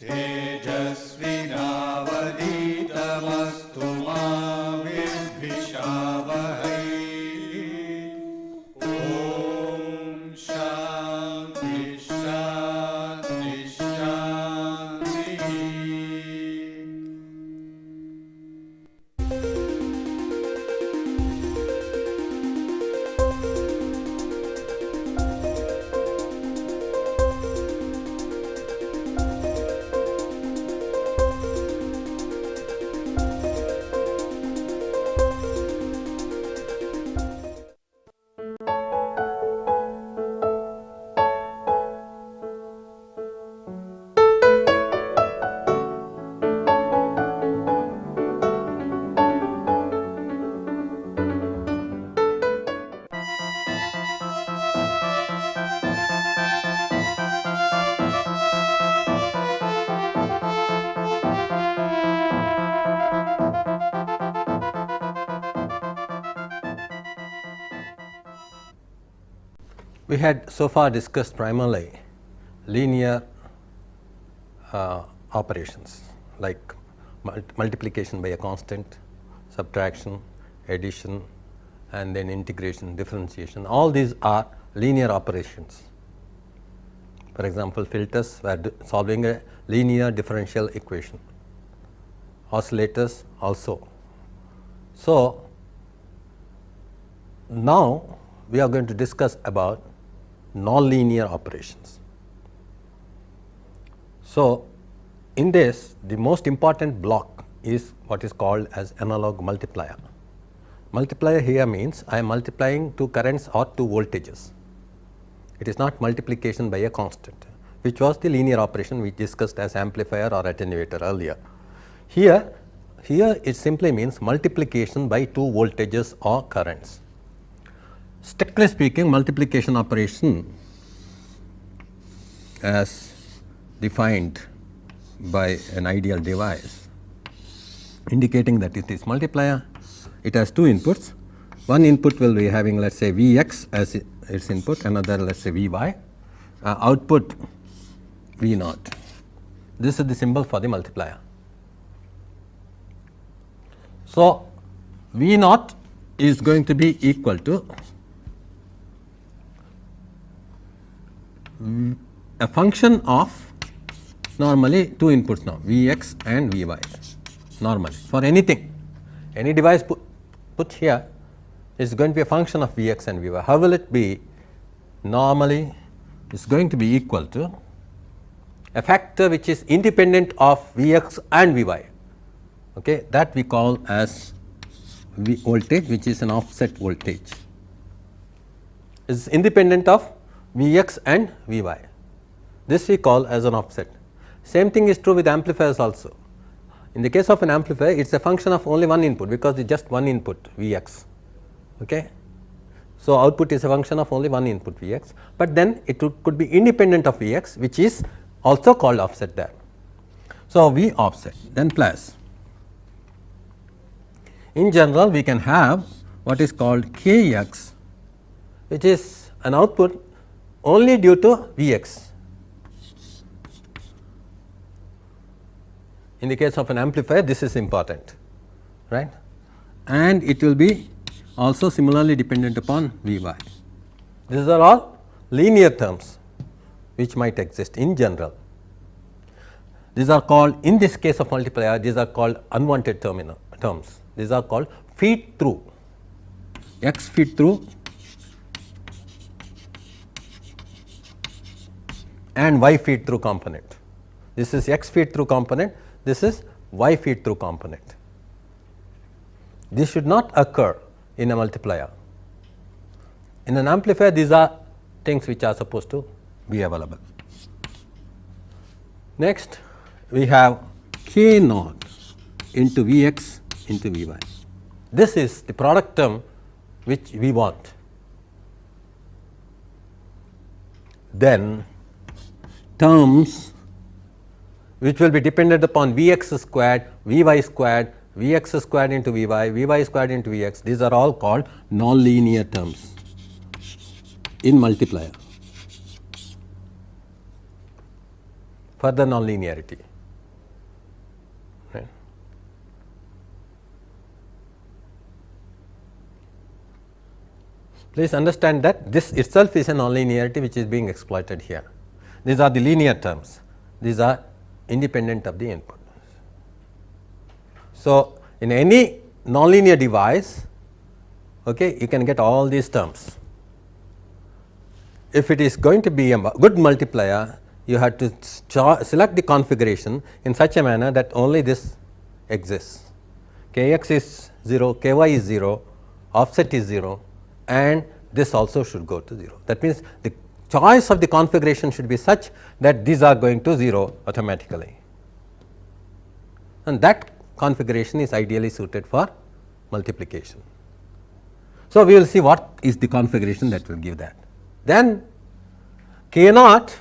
तेजस्विनावधीतमस्तु मा विद्विषावहै। ॐ शान्ति शान्ति शान्तिः। We had so far discussed primarily linear operations like multiplication by a constant, subtraction, addition, and then integration, differentiation. All these are linear operations. For example, filters were solving a linear differential equation, oscillators also. So, now we are going to discuss about nonlinear operations. So, in this the most important block is what is called as analog multiplier. Multiplier here means I am multiplying two currents or two voltages. It is not multiplication by a constant, which was the linear operation we discussed as amplifier or attenuator earlier. Here it simply means multiplication by two voltages or currents. Strictly speaking, multiplication operation as defined by an ideal device indicating that it is multiplier, it has two inputs. One input will be having, let us say, Vx as its input, another let us say Vy, output V0. This is the symbol for the multiplier. So, V0 is going to be equal to a function of normally two inputs now, Vx and Vy, normally for anything, any device put here is going to be a function of Vx and Vy. How will it be? Normally it is going to be equal to a factor which is independent of Vx and Vy, okay, that we call as voltage, which is an offset voltage, is independent of Vx and Vy. This we call as an offset. Same thing is true with amplifiers also. In the case of an amplifier, it is a function of only one input because it is just one input Vx. Okay. So, output is a function of only one input Vx, but then it could be independent of Vx, which is also called offset there. So, V offset then plus. In general, we can have what is called Kx, which is an output only due to Vx. In the case of an amplifier, this is important, right, and it will be also similarly dependent upon Vy. These are all linear terms which might exist in general. These are called, in this case of multiplier, these are called unwanted terms. These are called feed through, X feed through and Y feed through component. This is X feed through component, this is Y feed through component. This should not occur in a multiplier. In an amplifier, these are things which are supposed to be available. Next, we have K naught into Vx into Vy. This is the product term which we want. Then terms which will be dependent upon Vx squared, Vy squared, Vx squared into Vy, Vy squared into Vx, these are all called nonlinear terms in multiplier. further nonlinearity. Right. Please understand that this itself is a nonlinearity which is being exploited here. These are the linear terms, these are independent of the input. So, in any nonlinear device, okay, you can get all these terms. If it is going to be a good multiplier, you have to select the configuration in such a manner that only this exists. Kx is 0, Ky is 0, offset is 0, and this also should go to 0. That means, the choice of the configuration should be such that these are going to 0 automatically, and that configuration is ideally suited for multiplication. So, we will see what is the configuration that will give that. Then K naught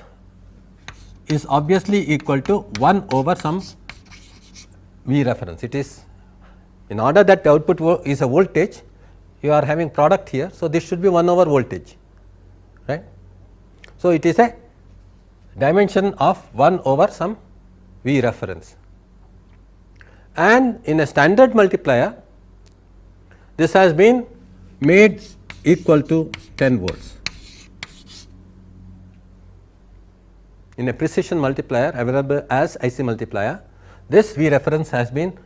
is obviously equal to 1 over some V reference. It is, in order that the output is a voltage, you are having product here. So, this should be 1 over voltage, right. So, it is a dimension of 1 over some V reference, and in a standard multiplier this has been made equal to 10 volts. In a precision multiplier available as IC multiplier, this V reference has been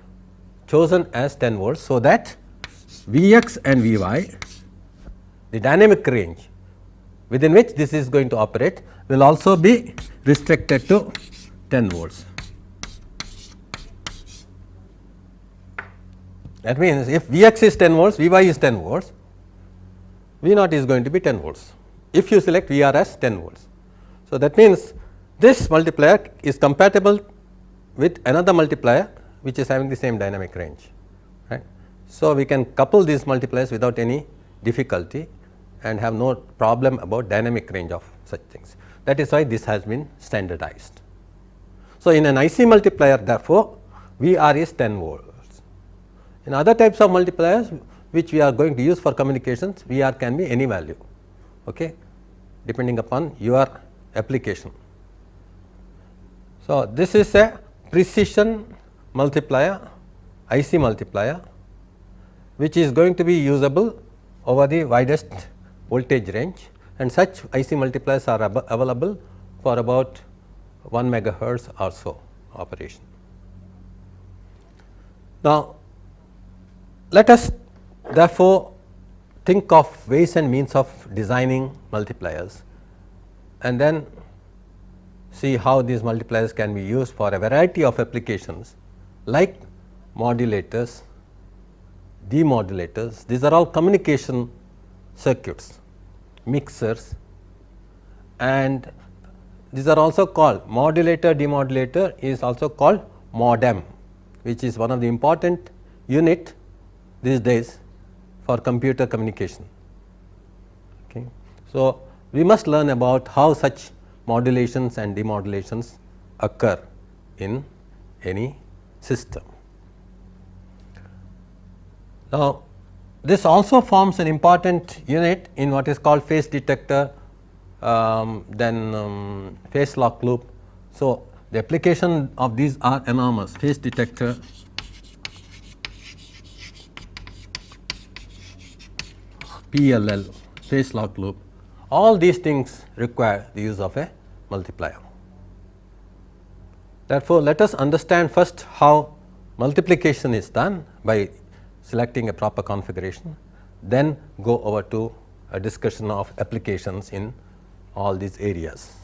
chosen as 10 volts. So, that Vx and Vy, the dynamic range within which this is going to operate, will also be restricted to 10 volts. That means, if Vx is 10 volts, Vy is 10 volts, V naught is going to be 10 volts if you select Vr as 10 volts. So, that means, this multiplier is compatible with another multiplier which is having the same dynamic range, right. So, we can couple these multipliers without any difficulty and have no problem about dynamic range of such things. That is why this has been standardized. So, in an IC multiplier, therefore, Vr is 10 volts. In other types of multipliers which we are going to use for communications, Vr can be any value, okay, depending upon your application. So, this is a precision multiplier, IC multiplier, which is going to be usable over the widest voltage range, and such IC multipliers are available for about 1 megahertz or so operation. Now, let us therefore think of ways and means of designing multipliers, and then see how these multipliers can be used for a variety of applications like modulators, demodulators. These are all communication circuits, mixers, and these are also called modulator, demodulator is also called modem, which is one of the important unit these days for computer communication. Okay. So, we must learn about how such modulations and demodulations occur in any system. Now, this also forms an important unit in what is called phase detector, then phase lock loop. So, the application of these are enormous: phase detector, PLL, phase lock loop. All these things require the use of a multiplier. Therefore, let us understand first how multiplication is done by selecting a proper configuration, then go over to a discussion of applications in all these areas.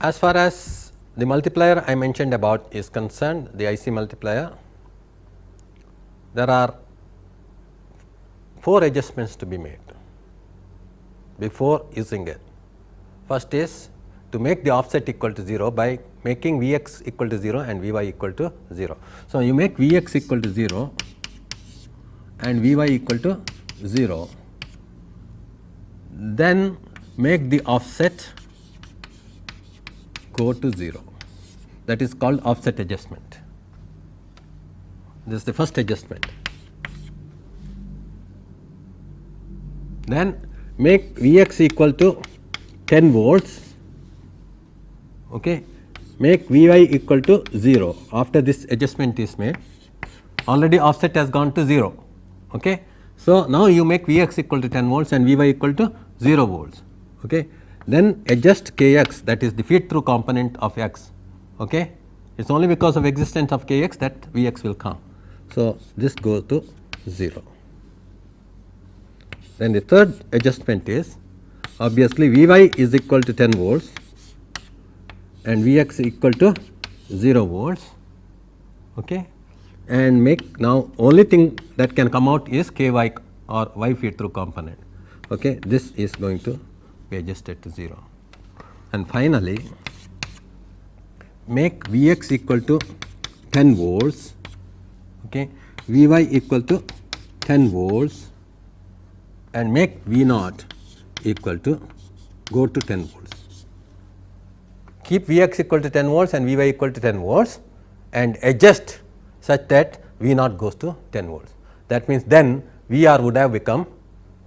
As far as the multiplier I mentioned about is concerned, the IC multiplier, there are 4 adjustments to be made before using it. First is to make the offset equal to 0 by making Vx equal to 0 and Vy equal to 0. So, you make Vx equal to 0 and Vy equal to 0, then make the offset go to 0. That is called offset adjustment. This is the first adjustment. Then make Vx equal to 10 volts, okay, make Vy equal to 0 after this adjustment is made. Already offset has gone to 0. Okay. So, now you make Vx equal to 10 volts and Vy equal to 0 volts. Okay. Then adjust Kx, that is the feed through component of x. Okay. It is only because of existence of Kx that Vx will come. So, this goes to 0. Then the third adjustment is obviously Vy is equal to 10 volts and Vx equal to 0 volts. Okay. And make now only thing that can come out is Ky or y feed through component. Okay. This is going to be adjusted to 0. And finally, make Vx equal to 10 volts, okay, Vy equal to 10 volts and make V naught equal to go to 10 volts. Keep Vx equal to 10 volts and Vy equal to 10 volts and adjust such that V naught goes to 10 volts. That means, then Vr would have become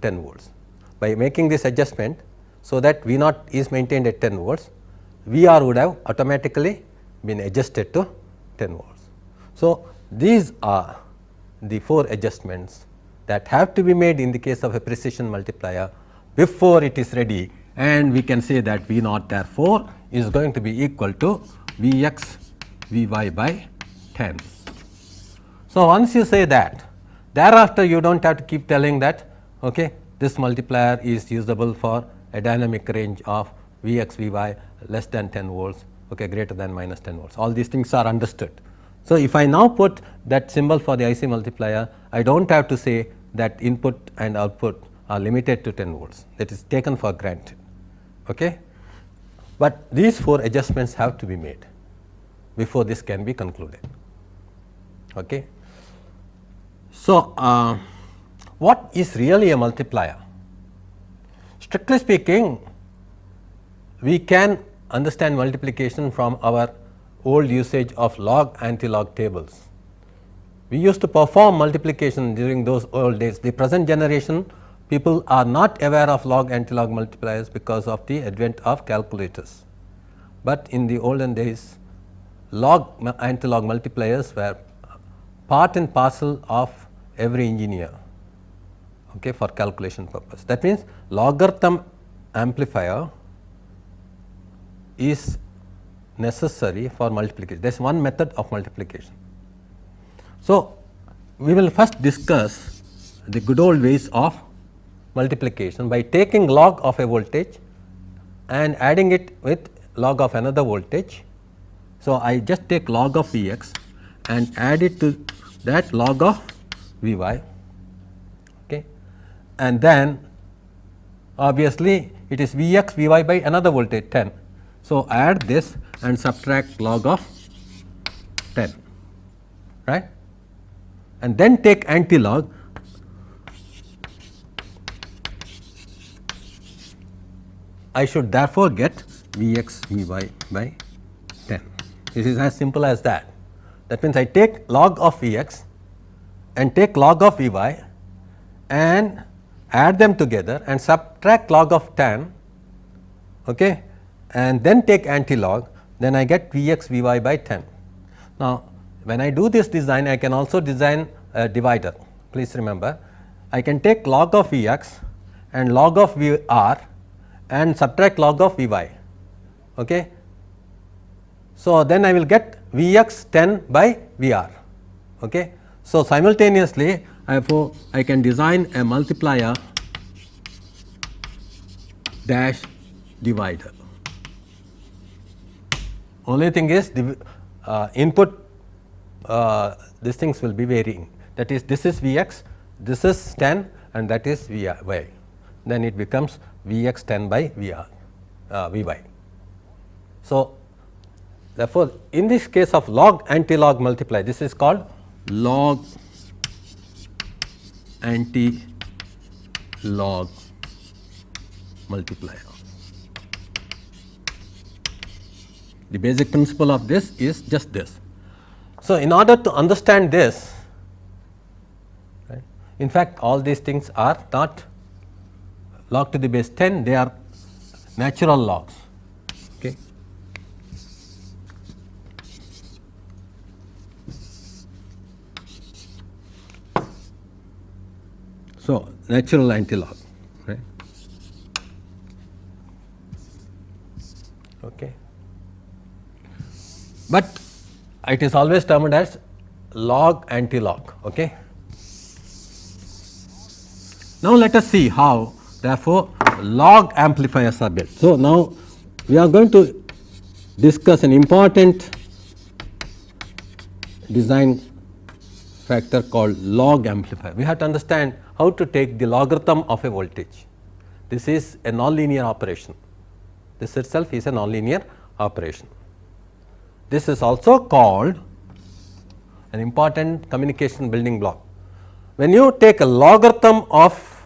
10 volts. By making this adjustment, so that V naught is maintained at 10 volts, Vr would have automatically been adjusted to 10 volts. So, these are the 4 adjustments that have to be made in the case of a precision multiplier before it is ready, and we can say that V naught therefore is going to be equal to Vx Vy by 10. So, once you say that, thereafter you do not have to keep telling that, okay, this multiplier is usable for a dynamic range of Vx Vy less than 10 volts, okay, greater than minus 10 volts. All these things are understood. So, if I now put that symbol for the IC multiplier, I do not have to say that input and output are limited to 10 volts, that is taken for granted. Okay. But these 4 adjustments have to be made before this can be concluded. Okay. So, what is really a multiplier? Strictly speaking, we can understand multiplication from our old usage of log anti-log tables. We used to perform multiplication during those old days. The present generation people are not aware of log anti-log multipliers because of the advent of calculators. But in the olden days, log anti-log multipliers were part and parcel of every engineer, okay, for calculation purpose. That means, logarithm amplifier is necessary for multiplication. There is one method of multiplication. So, we will first discuss the good old ways of multiplication by taking log of a voltage and adding it with log of another voltage. So, I just take log of Vx and add it to that log of Vy, okay, and then obviously it is Vx Vy by another voltage 10. So, add this and subtract log of 10, right, and then take anti-log. I should therefore get Vx Vy by 10. This is as simple as that. That means, I take log of Vx and take log of Vy and add them together and subtract log of 10, okay, and then take anti-log, then I get Vx Vy by 10. Now, when I do this design, I can also design a divider. Please remember, I can take log of Vx and log of Vr and subtract log of Vy. Okay. So, then I will get Vx 10 by Vr. Okay. So, simultaneously, therefore, I can design a multiplier dash divider. Only thing is the input, these things will be varying. That is, this is Vx, this is 10 and that is Vy. Then it becomes Vx 10 by Vy. So, therefore, in this case of log anti-log multiplier, this is called log anti-log multiplier. The basic principle of this is just this. So, in order to understand this, right, in fact, all these things are not log to the base 10, they are natural logs. Okay. So, natural antilog, right. Okay. But it is always termed as log antilog. Okay. Now, let us see how therefore log amplifiers are built. So, now we are going to discuss an important design factor called log amplifier. We have to understand how to take the logarithm of a voltage. This is a nonlinear operation. This itself is a nonlinear operation. This is also called an important communication building block. When you take a logarithm of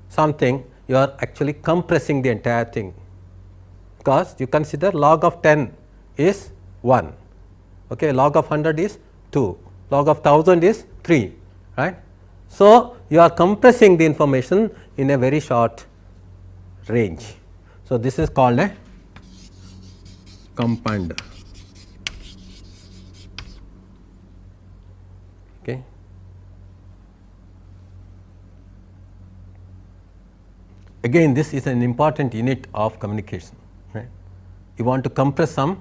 something, you are actually compressing the entire thing, because you consider log of 10 is 1, okay, log of 100 is 2, log of 1000 is 3, right. So, you are compressing the information in a very short range. So, this is called a compounder. Okay. Again, this is an important unit of communication, right. You want to compress some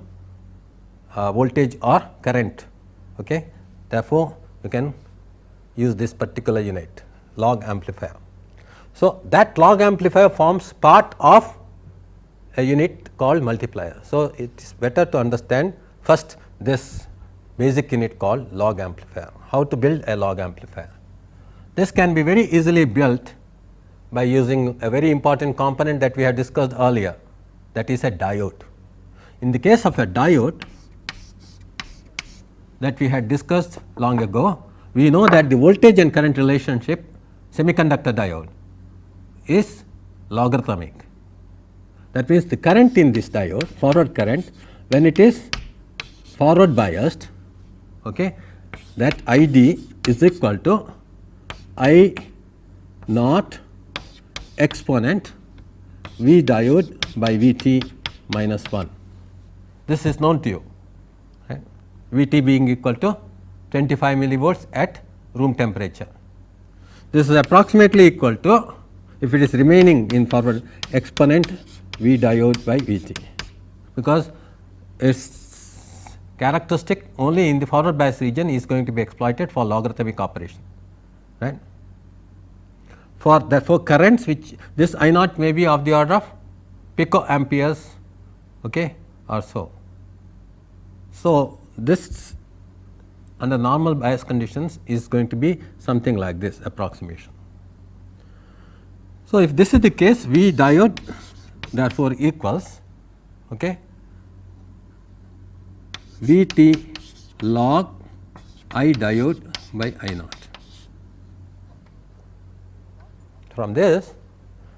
voltage or current, okay. Therefore, you can use this particular unit, log amplifier. So, that log amplifier forms part of a unit called multiplier. So, it is better to understand first this basic unit called log amplifier, how to build a log amplifier. This can be very easily built by using a very important component that we have discussed earlier, that is a diode. In the case of a diode that we had discussed long ago, we know that the voltage and current relationship, semiconductor diode, is logarithmic. That means, the current in this diode, forward current, when it is forward biased, okay, that ID is equal to I naught exponent V diode by Vt minus 1. This is known to you, right? Vt being equal to 25 millivolts at room temperature. This is approximately equal to, if it is remaining in forward, exponent V diode by Vt, because its characteristic only in the forward bias region is going to be exploited for logarithmic operation, right. For therefore, currents which this I naught may be of the order of picoamperes, okay, or so. So, this under normal bias conditions is going to be something like this approximation. So, if this is the case, V diode therefore equals, okay, Vt log I diode by I naught. From this,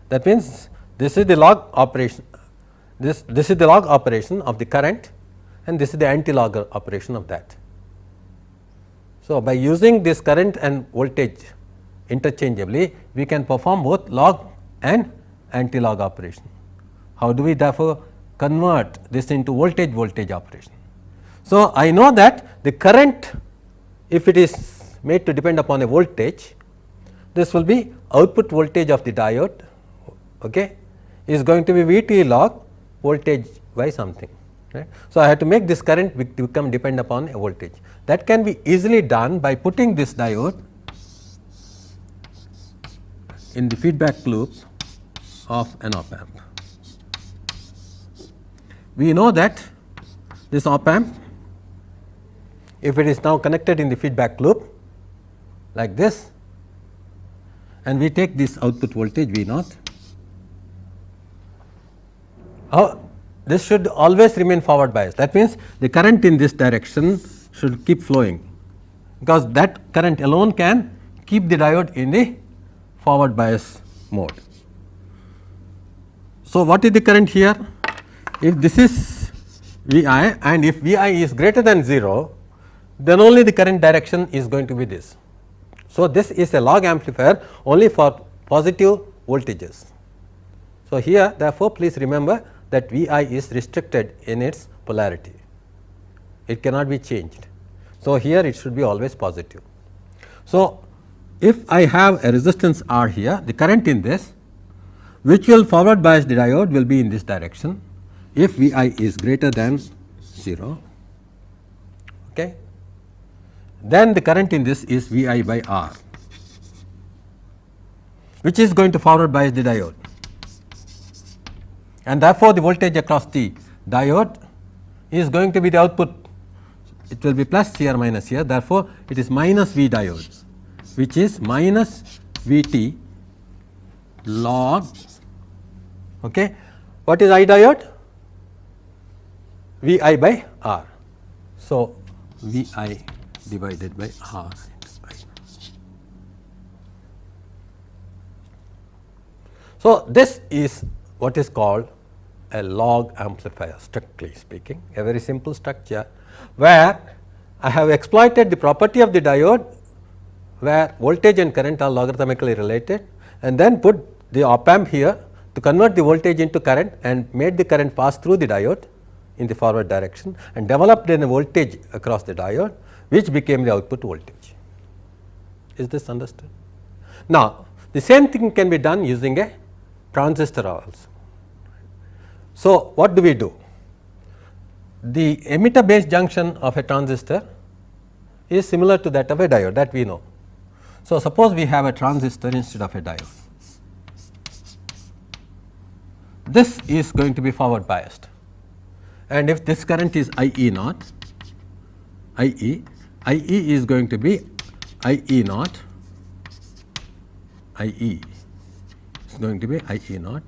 that means this is the log operation, this is the log operation of the current, and this is the anti-log operation of that. So, by using this current and voltage interchangeably, we can perform both log and anti-log operation. How do we therefore convert this into voltage operation? So, I know that the current, if it is made to depend upon a voltage, this will be output voltage of the diode, okay, is going to be Vt log voltage by something, right. So, I have to make this current become depend upon a voltage. That can be easily done by putting this diode in the feedback loop of an op amp. We know that this op amp, if it is now connected in the feedback loop like this, and we take this output voltage V naught, this should always remain forward biased. That means, the current in this direction should keep flowing, because that current alone can keep the diode in the forward bias mode. So, what is the current here? If this is Vi, and if Vi is greater than 0, then only the current direction is going to be this. So, this is a log amplifier only for positive voltages. So, here therefore, please remember that V I is restricted in its polarity, it cannot be changed. So, here it should be always positive. So, if I have a resistance R here, the current in this which will forward bias the diode will be in this direction if V I is greater than 0. Okay. Then the current in this is V I by R, which is going to forward bias the diode, and therefore, the voltage across the diode is going to be the output. It will be plus here minus here, therefore, it is minus V diode, which is minus V t log. Okay. What is I diode? V I by R. So, V I divided by R into I. So, this is what is called a log amplifier, strictly speaking, a very simple structure where I have exploited the property of the diode where voltage and current are logarithmically related, and then put the op amp here to convert the voltage into current and made the current pass through the diode in the forward direction and developed a voltage across the diode which became the output voltage. Is this understood? Now, the same thing can be done using a transistor also. So, what do we do? The emitter base junction of a transistor is similar to that of a diode, that we know. So, suppose we have a transistor instead of a diode. This is going to be forward biased, and if this current is I E naught, I E is going to be I E naught, I E is going to be I E naught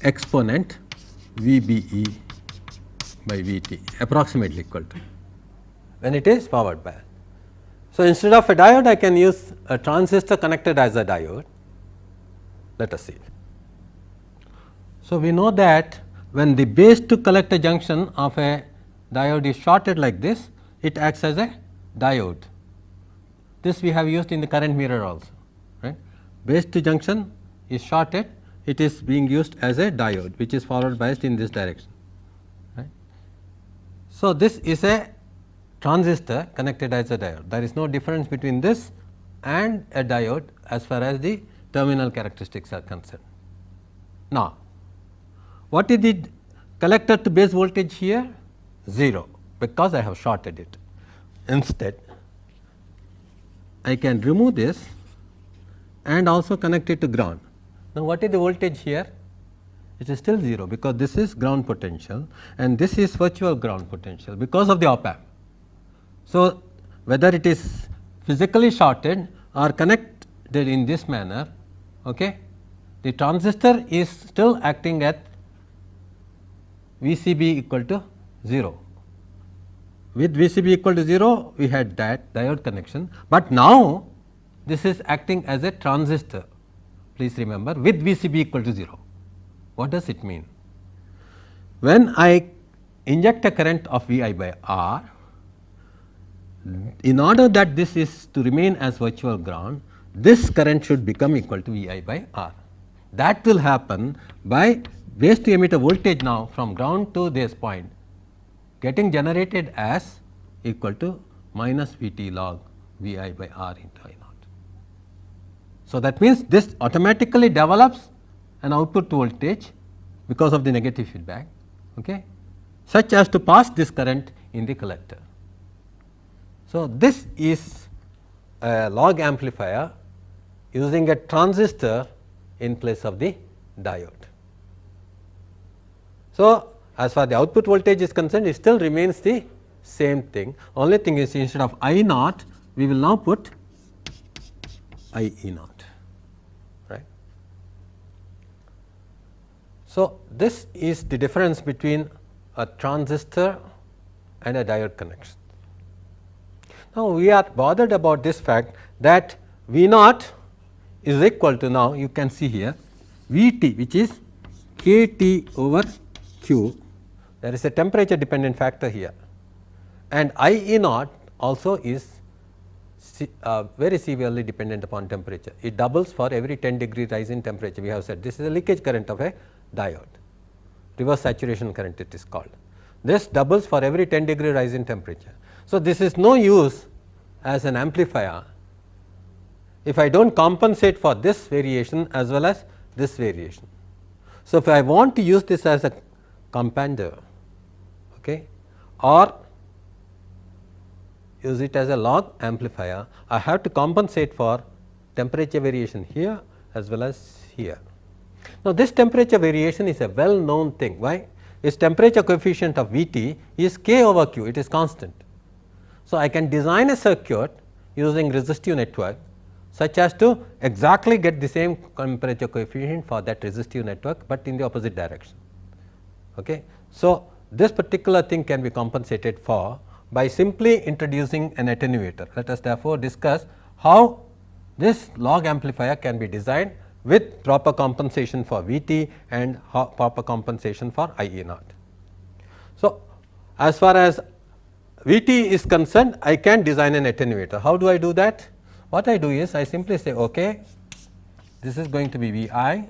exponent V B E by V T, approximately equal to, when it is forward biased. So, instead of a diode I can use a transistor connected as a diode. Let us see. So, we know that when the base to collector junction of a diode is shorted like this, it acts as a diode. This we have used in the current mirror also, right. Base to junction is shorted, it is being used as a diode which is forward biased in this direction, right. So, this is a transistor connected as a diode. There is no difference between this and a diode as far as the terminal characteristics are concerned. Now, what is the collector to base voltage here? 0, because I have shorted it. Instead, I can remove this and also connect it to ground. Now, what is the voltage here? It is still 0, because this is ground potential and this is virtual ground potential because of the op amp. So, whether it is physically shorted or connected in this manner, okay, the transistor is still acting at VCB equal to 0. With VCB equal to 0, we had that diode connection, but now this is acting as a transistor, please remember, with VCB equal to 0. What does it mean? When I inject a current of V I by R, in order that this is to remain as virtual ground, this current should become equal to V I by R. That will happen by base to emitter voltage now from ground to this point getting generated as equal to minus V t log V I by R into I naught. So, that means this automatically develops an output voltage because of the negative feedback, okay, such as to pass this current in the collector. So, this is a log amplifier using a transistor in place of the diode. So, as far as the output voltage is concerned, it still remains the same thing. Only thing is, instead of I naught, we will now put I E naught, right. So, this is the difference between a transistor and a diode connection. Now, we are bothered about this fact that V naught is equal to, now you can see here, V t, which is K T over Q. There is a temperature dependent factor here, and I E naught also is very severely dependent upon temperature. It doubles for every 10 degree rise in temperature. We have said this is a leakage current of a diode. reverse saturation current it is called. This doubles for every 10-degree rise in temperature. So, this is no use as an amplifier if I do not compensate for this variation as well as this variation. So, if I want to use this as a compounder, okay, or use it as a log amplifier, I have to compensate for temperature variation here as well as here. Now, this temperature variation is a well known thing. Why? Its temperature coefficient of V t is k over q, it is constant. So, I can design a circuit using resistive network such as to exactly get the same temperature coefficient for that resistive network, but in the opposite direction. Okay. So, this particular thing can be compensated for by simply introducing an attenuator. Let us therefore discuss how this log amplifier can be designed with proper compensation for V t and proper compensation for I e naught. So, as far as V t is concerned, I can design an attenuator. How do I do that? What I do is I simply say, okay, this is going to be V I,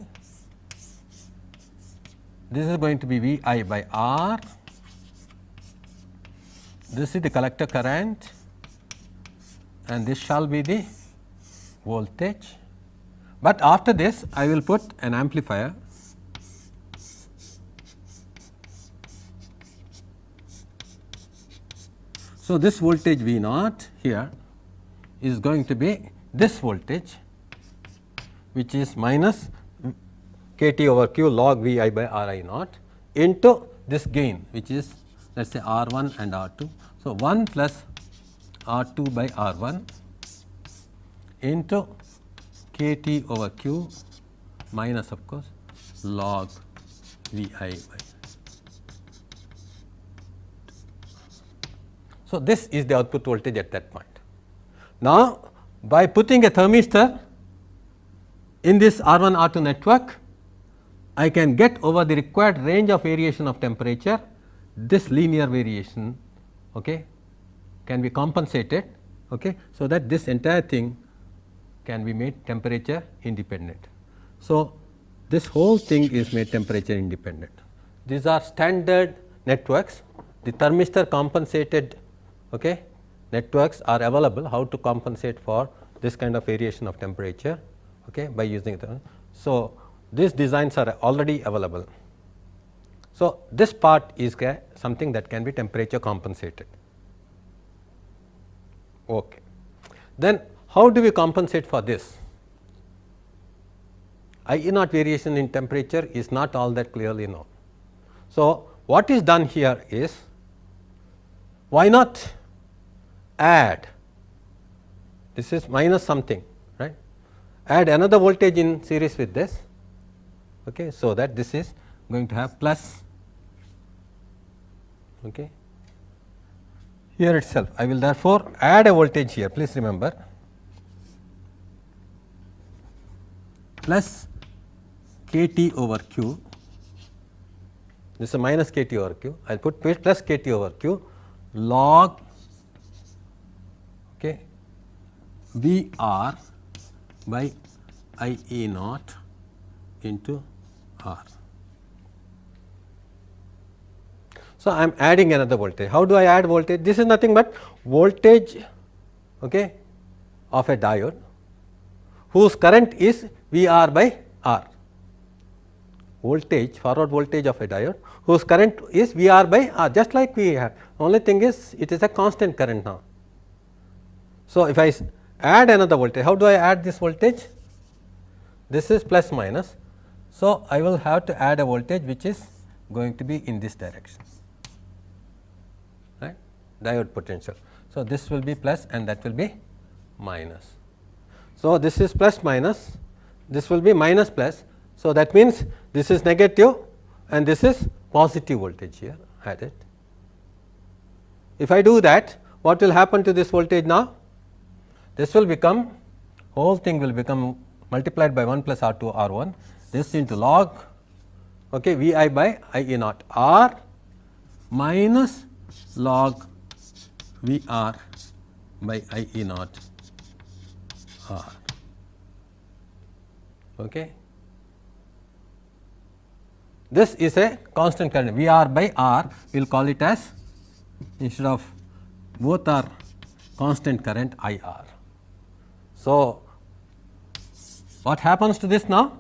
this is going to be V I by R, this is the collector current and this shall be the voltage. But after this I will put an amplifier so this voltage V naught here is going to be this voltage which is minus k T over q log V I by R I naught into this gain which is let us say R 1 and R 2. So, 1 plus R 2 by R 1 into k T over q minus of course log V I by. So, this is the output voltage at that point. Now, by putting a thermistor in this R 1 R 2 network, I can get over the required range of variation of temperature, this linear variation okay, can be compensated okay, so that this entire thing can be made temperature independent. So, this whole thing is made temperature independent. These are standard networks, the thermistor compensated okay, networks are available how to compensate for this kind of variation of temperature okay, by using the. So, these designs are already available. So, this part is something that can be temperature compensated. Okay. Then how do we compensate for this? I e naught variation in temperature is not all that clearly known. So, what is done here is why not add, this is minus something right, add another voltage in series with this okay, so that this is going to have plus okay. Here itself I will therefore add a voltage here, please remember plus k T over q, this is a minus k T over q, I will put plus k T over q log okay, V R by I e naught into R. So, I am adding another voltage. How do I add voltage? This is nothing but voltage okay, of a diode whose current is V R by R. Voltage, forward voltage of a diode whose current is V R by R, just like we have. Only thing is it is a constant current now. So, if I add another voltage, how do I add this voltage? This is plus minus. So, I will have to add a voltage which is going to be in this direction, right, diode potential. So, this will be plus and that will be minus. So, this is plus minus, this will be minus plus. So, that means this is negative and this is positive voltage here added. If I do that, what will happen to this voltage now? This will become, whole thing will become multiplied by 1 plus R 2 R 1, this into log okay, V I by I e naught R minus log V R by I e naught R. Okay. this is a constant current V r by r, we will call it as, instead of both are constant current I r. So, what happens to this now?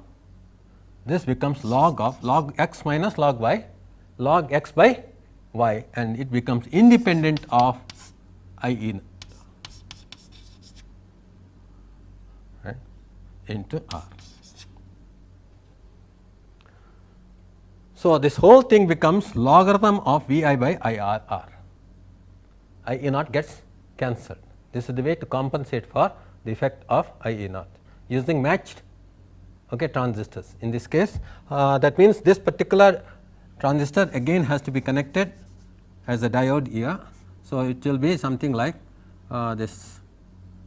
This becomes log of log x minus log y, log x by y, and it becomes independent of I e right, into r. So, this whole thing becomes logarithm of V I by I r r. I e naught gets cancelled. This is the way to compensate for the effect of I e naught using matched transistors. In this case, that means this particular transistor again has to be connected as a diode here. So, it will be something like this,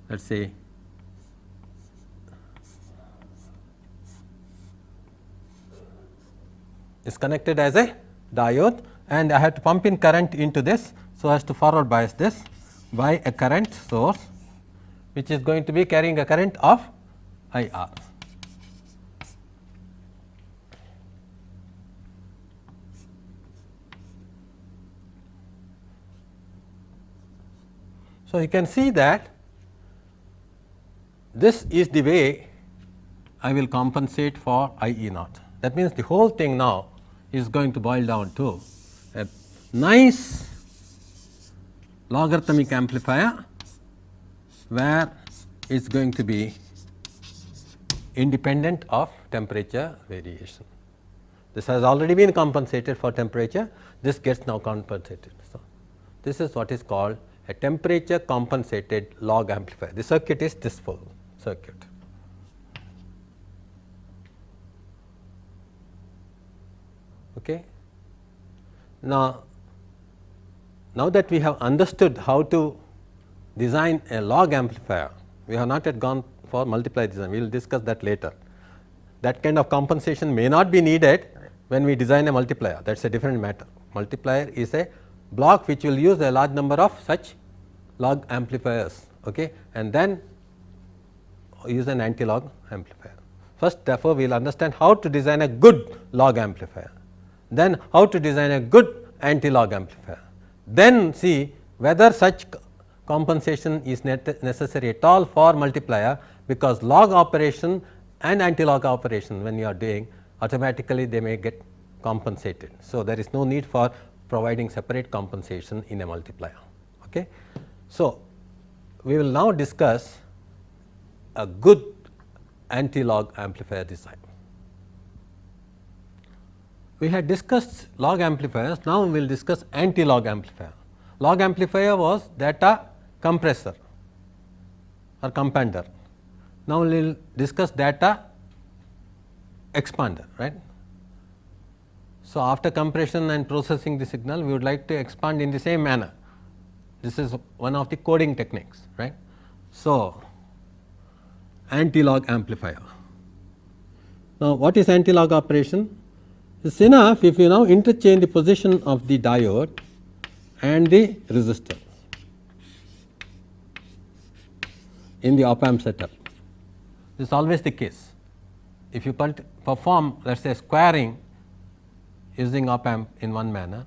let us say is connected as a diode, and I have to pump in current into this, so as to forward bias this by a current source which is going to be carrying a current of I r. So, you can see that this is the way I will compensate for I e naught. That means, the whole thing now is going to boil down to a nice logarithmic amplifier, where it is going to be independent of temperature variation. This has already been compensated for temperature, this gets now compensated. So, this is what is called a temperature compensated log amplifier. The circuit is this full circuit. Okay. Now that we have understood how to design a log amplifier, we have not yet gone for multiplier design, we will discuss that later. That kind of compensation may not be needed when we design a multiplier, that is a different matter. Multiplier is a block which will use a large number of such log amplifiers, okay, and then use an anti-log amplifier. First, therefore, we will understand how to design a good log amplifier, then how to design a good anti-log amplifier, then see whether such compensation is necessary at all for multiplier, because log operation and anti-log operation, when you are doing, automatically they may get compensated. So, there is no need for providing separate compensation in a multiplier. Okay. So, we will now discuss a good anti-log amplifier design. We had discussed log amplifiers, now we will discuss anti-log amplifier. Log amplifier was data compressor or compander. Now, we will discuss data expander, right. So, after compression and processing the signal, we would like to expand in the same manner. This is one of the coding techniques, right. So, anti-log amplifier. Now, what is anti-log operation? It is enough if you now interchange the position of the diode and the resistor in the op amp setup. This is always the case. If you perform, let us say, squaring using op amp in one manner,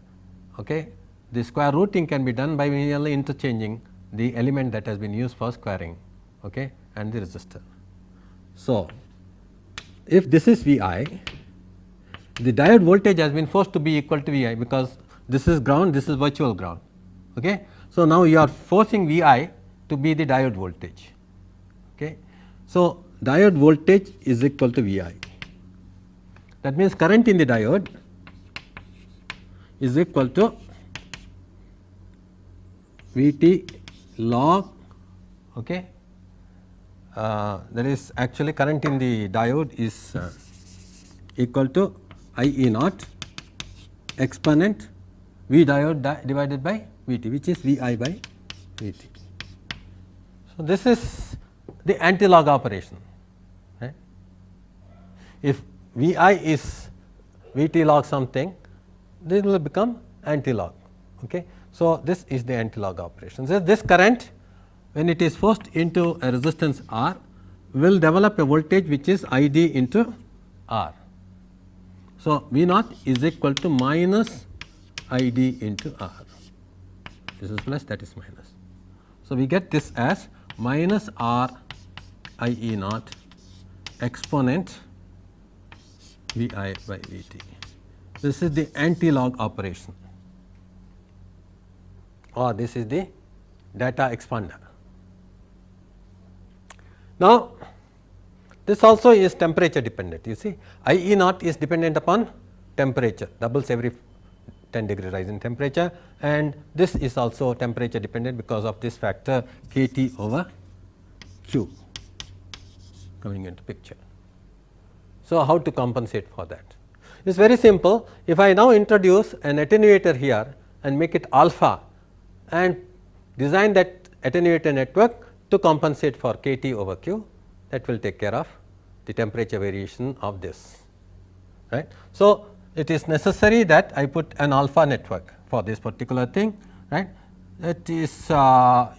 okay, the square rooting can be done by merely interchanging the element that has been used for squaring, okay, and the resistor. So, if this is V I, the diode voltage has been forced to be equal to V I, because this is ground, this is virtual ground. Okay. So, now you are forcing V I to be the diode voltage. Okay. So, diode voltage is equal to V I. That means, current in the diode is equal to V t log, okay. That is actually current in the diode is equal to I e naught exponent V diode divided by V t, which is V I by V t. So, this is the anti-log operation, right. If V I is V t log something, this will become anti-log. Okay. So, this is the anti-log operation. So, this current, when it is forced into a resistance R, will develop a voltage which is I d into R. So, V naught is equal to minus I d into R. This is plus, that is minus. So, we get this as minus R I e naught exponent V I by V t. This is the anti-log operation, or this is the data expander. Now, this also is temperature dependent. You see, I e naught is dependent upon temperature, doubles every 10 degree rise in temperature, and this is also temperature dependent because of this factor k T over Q coming into picture. So, how to compensate for that? It is very simple. If I now introduce an attenuator here and make it alpha and design that attenuator network to compensate for k T over Q, that will take care of the temperature variation of this, right. So, it is necessary that I put an alpha network for this particular thing, right. That is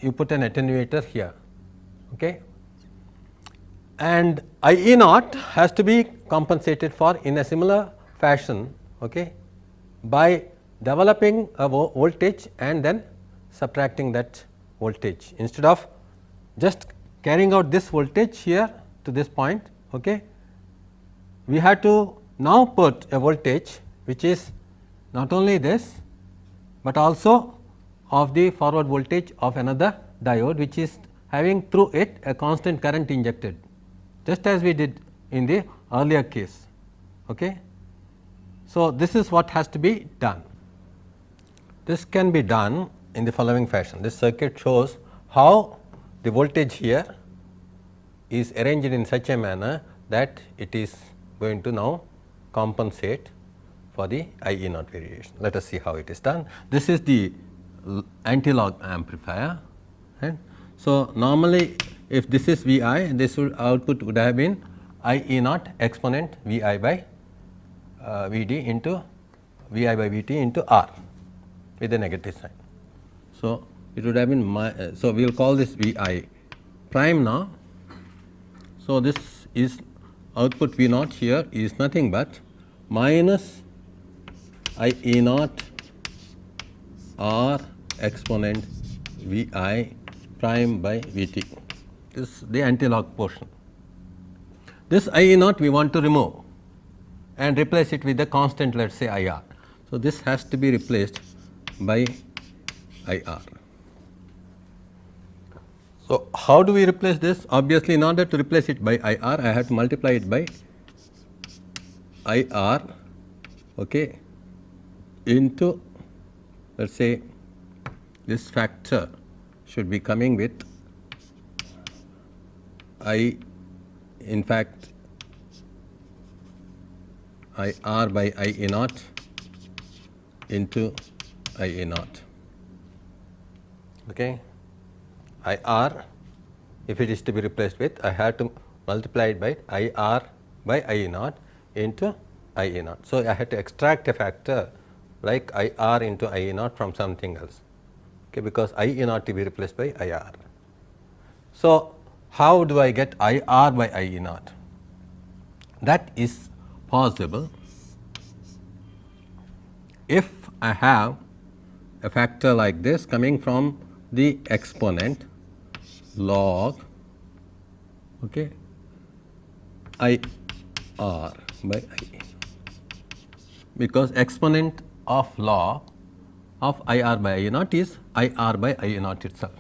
you put an attenuator here, okay, and I e naught has to be compensated for in a similar fashion, okay, by developing a voltage and then subtracting that voltage. Instead of just carrying out this voltage here to this point, okay, we have to now put a voltage which is not only this, but also of the forward voltage of another diode which is having through it a constant current injected, just as we did in the earlier case. Okay. So, this is what has to be done. This can be done in the following fashion. This circuit shows how the voltage here is arranged in such a manner that it is going to now compensate for the I e naught variation. Let us see how it is done. This is the anti-log amplifier, right. So, normally if this is V I, this output would have been I e naught exponent V I by V d into V I by V t into R with a negative sign. So, it would have been so we will call this V I prime now. So, this is output V naught here is nothing but minus I e naught R exponent V I prime by V t. This is the anti-log portion. This I e naught we want to remove and replace it with a constant, let us say I r. So, this has to be replaced by I r. So, how do we replace this? Obviously, in order to replace it by I r, I have to multiply it by I r, okay, into, let us say this factor should be coming with I, in fact I r by I e naught into I e naught. Okay. I r, if it is to be replaced with, I have to multiply it by I r by I e naught into I e naught. So, I have to extract a factor like I r into I e naught from something else, okay, because I e naught to be replaced by I r. So, how do I get I r by I e naught? That is possible if I have a factor like this coming from the exponent log, okay, I r by I e, because exponent of log of I r by I e naught is I r by I e naught itself.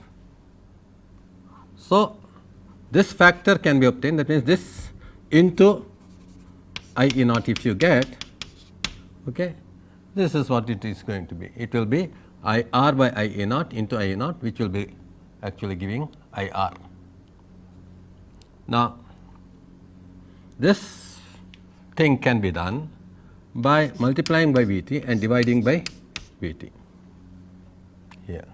So, this factor can be obtained, that means this into I e naught if you get, okay, this is what it is going to be. It will be I r by I e naught into I e naught, which will be actually giving I r. Now, this thing can be done by multiplying by V t and dividing by V t here.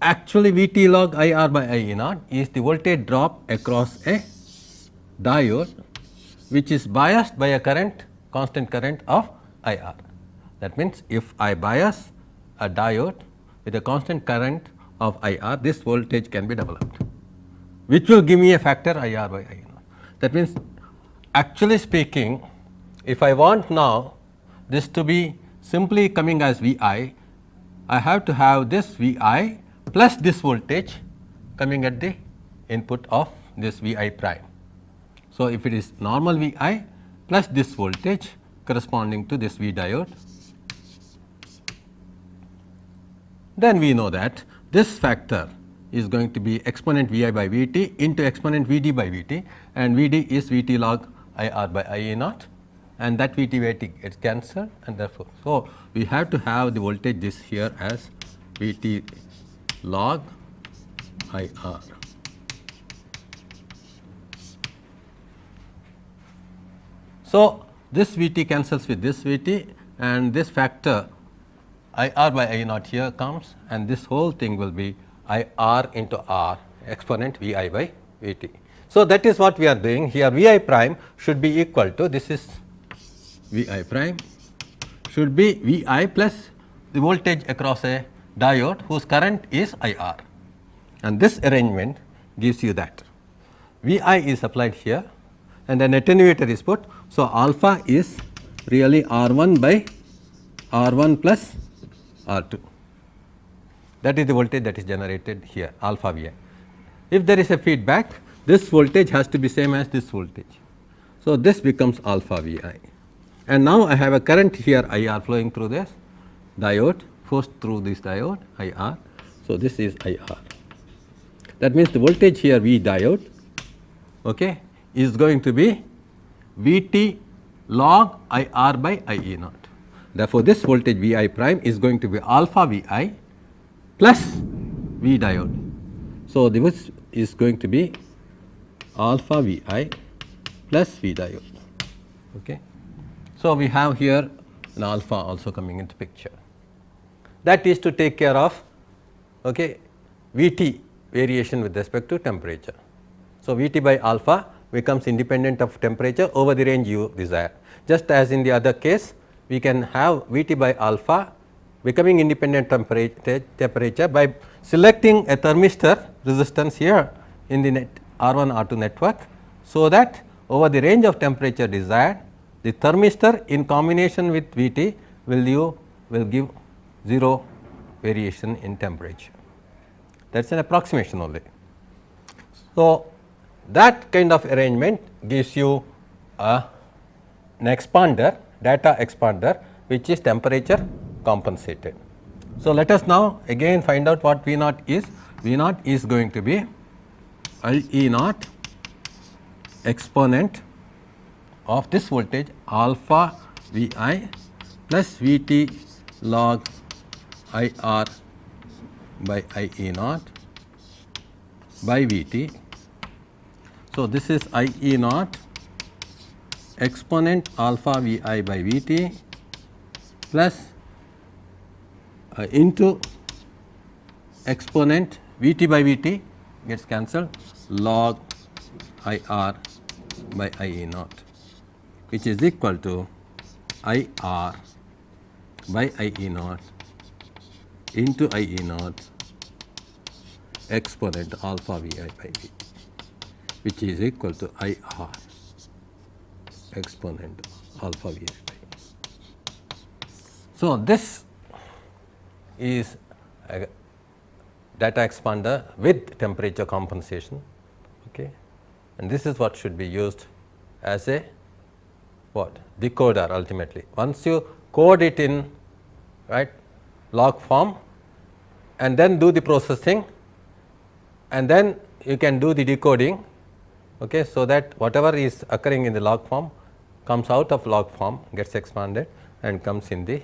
Actually, V t log I r by I e naught is the voltage drop across a diode which is biased by a current, constant current of I r. That means, if I bias a diode with a constant current of I r, this voltage can be developed, which will give me a factor I r by I naught. That means, actually speaking, if I want now this to be simply coming as V I, I have to have this V I plus this voltage coming at the input of this V I prime. So, if it is normal V I plus this voltage corresponding to this V diode, then we know that this factor is going to be exponent V I by V t into exponent V d by V t, and V d is V t log I r by I e naught, and that V t by t gets cancelled, and therefore, so we have to have the voltage this here as V t log I r. So, this V t cancels with this V t, and this factor I r by I naught here comes, and this whole thing will be I r into r exponent V I by V t. So, that is what we are doing here. V I prime should be equal to, this is V I prime should be V I plus the voltage across a diode whose current is I r, and this arrangement gives you that. V I is applied here and an attenuator is put. So, alpha is really R 1 by R 1 plus R 2. That is the voltage that is generated here, alpha V I. If there is a feedback, this voltage has to be same as this voltage. So, this becomes alpha V I, and now I have a current here I r flowing through this diode, forced through this diode I r. So, this is I r. That means the voltage here V diode, okay, is going to be V t log I r by I e naught. Therefore, this voltage V I prime is going to be alpha V I plus V diode. So, this is going to be alpha V I plus V diode. Okay. So, we have here an alpha also coming into picture. That is to take care of, okay, V t variation with respect to temperature. So, V t by alpha becomes independent of temperature over the range you desire. Just as in the other case, we can have V t by alpha becoming independent temperature by selecting a thermistor resistance here in the net R 1 R 2 network. So, that over the range of temperature desired, the thermistor in combination with V t will give 0 variation in temperature. That is an approximation only. So, that kind of arrangement gives you an expander, data expander, which is temperature compensated. So, let us now again find out what V naught is. V naught is going to be I e naught exponent of this voltage alpha V I plus V t log I r by I e naught by V t. So, this is I e naught exponent alpha V I by V t plus into exponent V t by V t gets cancelled log I r by I e naught, which is equal to I r by I e naught into I e naught exponent alpha V I by V t, which is equal to I r exponent alpha V I by. So, this is a data expander with temperature compensation, okay, and this is what should be used as a what decoder ultimately. Once you code it in log form and then do the processing, and then you can do the decoding, okay, so that whatever is occurring in the log form comes out of log form, gets expanded and comes in the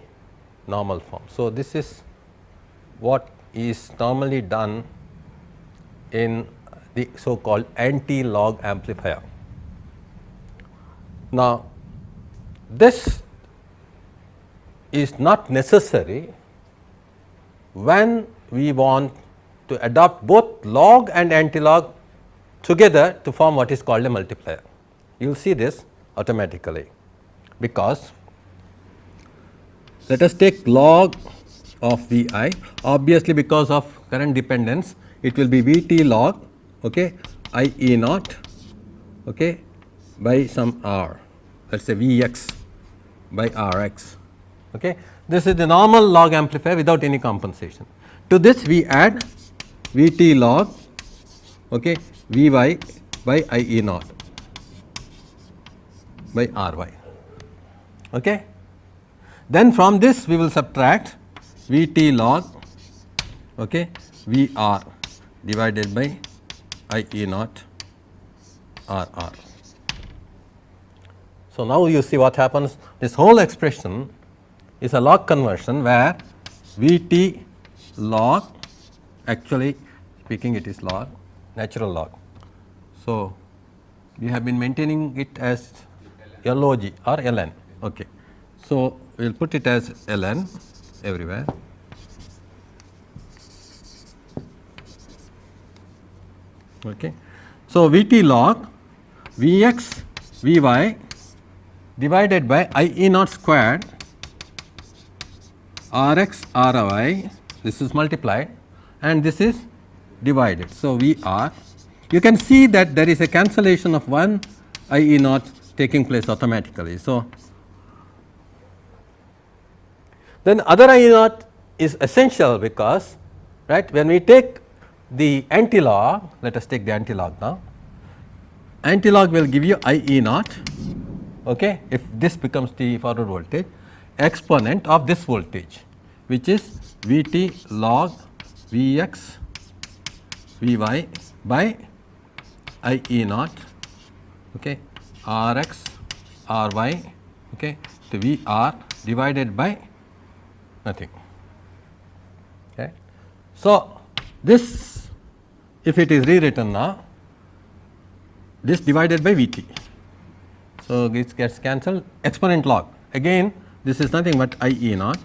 normal form. So, this is what is normally done in the so called anti-log amplifier. Now, this is not necessary when we want to adopt both log and anti-log together to form what is called a multiplier. You will see this automatically, because let us take log of V I. Obviously, because of current dependence, it will be V t log, okay, I e naught, okay, by some r, let us say V x by R x, Okay. This is the normal log amplifier without any compensation. To this we add V t log, okay, V y by I e naught by R y. Okay. Then from this we will subtract V t log, okay, V r divided by I e naught R r. So, now you see what happens, this whole expression is a log conversion where V t log, actually speaking it is log, natural log. So, we have been maintaining it as log or ln. Okay. So, we will put it as ln everywhere. Okay. So, V t log V x V y divided by I e naught squared R x R y, this is multiplied and this is divided. So, V r, you can see that there is a cancellation of one I e naught taking place automatically. So, then other I e naught is essential because, right, when we take the anti-log, let us take the anti-log now, anti-log will give you I e naught, okay, if this becomes the forward voltage, exponent of this voltage, which is V t log V x V y by I e naught, okay, R x R y, okay, to V r divided by nothing. Okay. So, this, if it is rewritten now, this divided by V t. So, this gets cancelled, exponent log, again this is nothing but I e naught,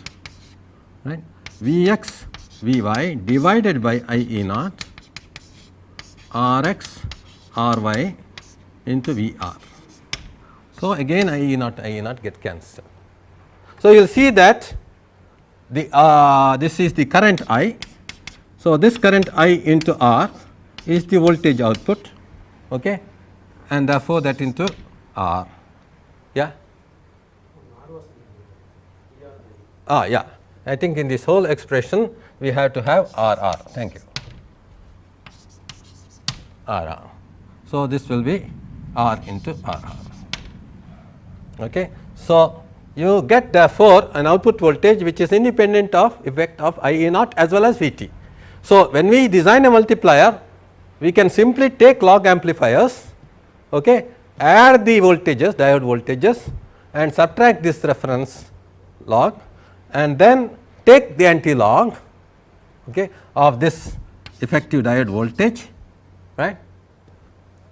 right, V x V y divided by I e naught R x R y into V r. So, again I e naught get cancelled. So, you will see that the this is the current I. So, this current I into R is the voltage output, okay, and therefore, that into R. Yeah. Yeah. I think in this whole expression we have to have R R. Thank you. R R. So, this will be R into R R. Okay. So, you get therefore an output voltage which is independent of effect of I e naught as well as V t. So, when we design a multiplier, we can simply take log amplifiers, okay, add the voltages, diode voltages, and subtract this reference log, and then take the anti-log, okay, of this effective diode voltage, right,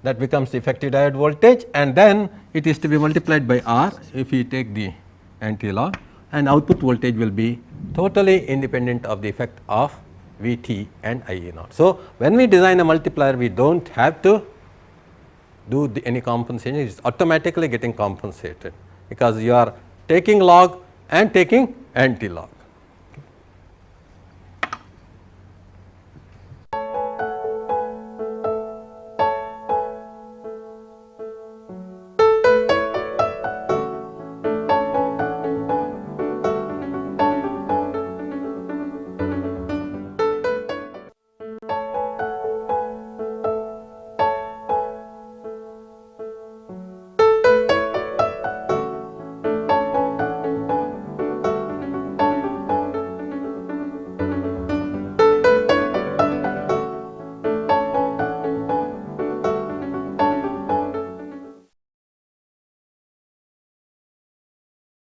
that becomes the effective diode voltage, and then it is to be multiplied by R if we take the anti-log, and output voltage will be totally independent of the effect of V t and I e naught. So, when we design a multiplier, we do not have to do any compensation, it is automatically getting compensated because you are taking log and taking anti-log.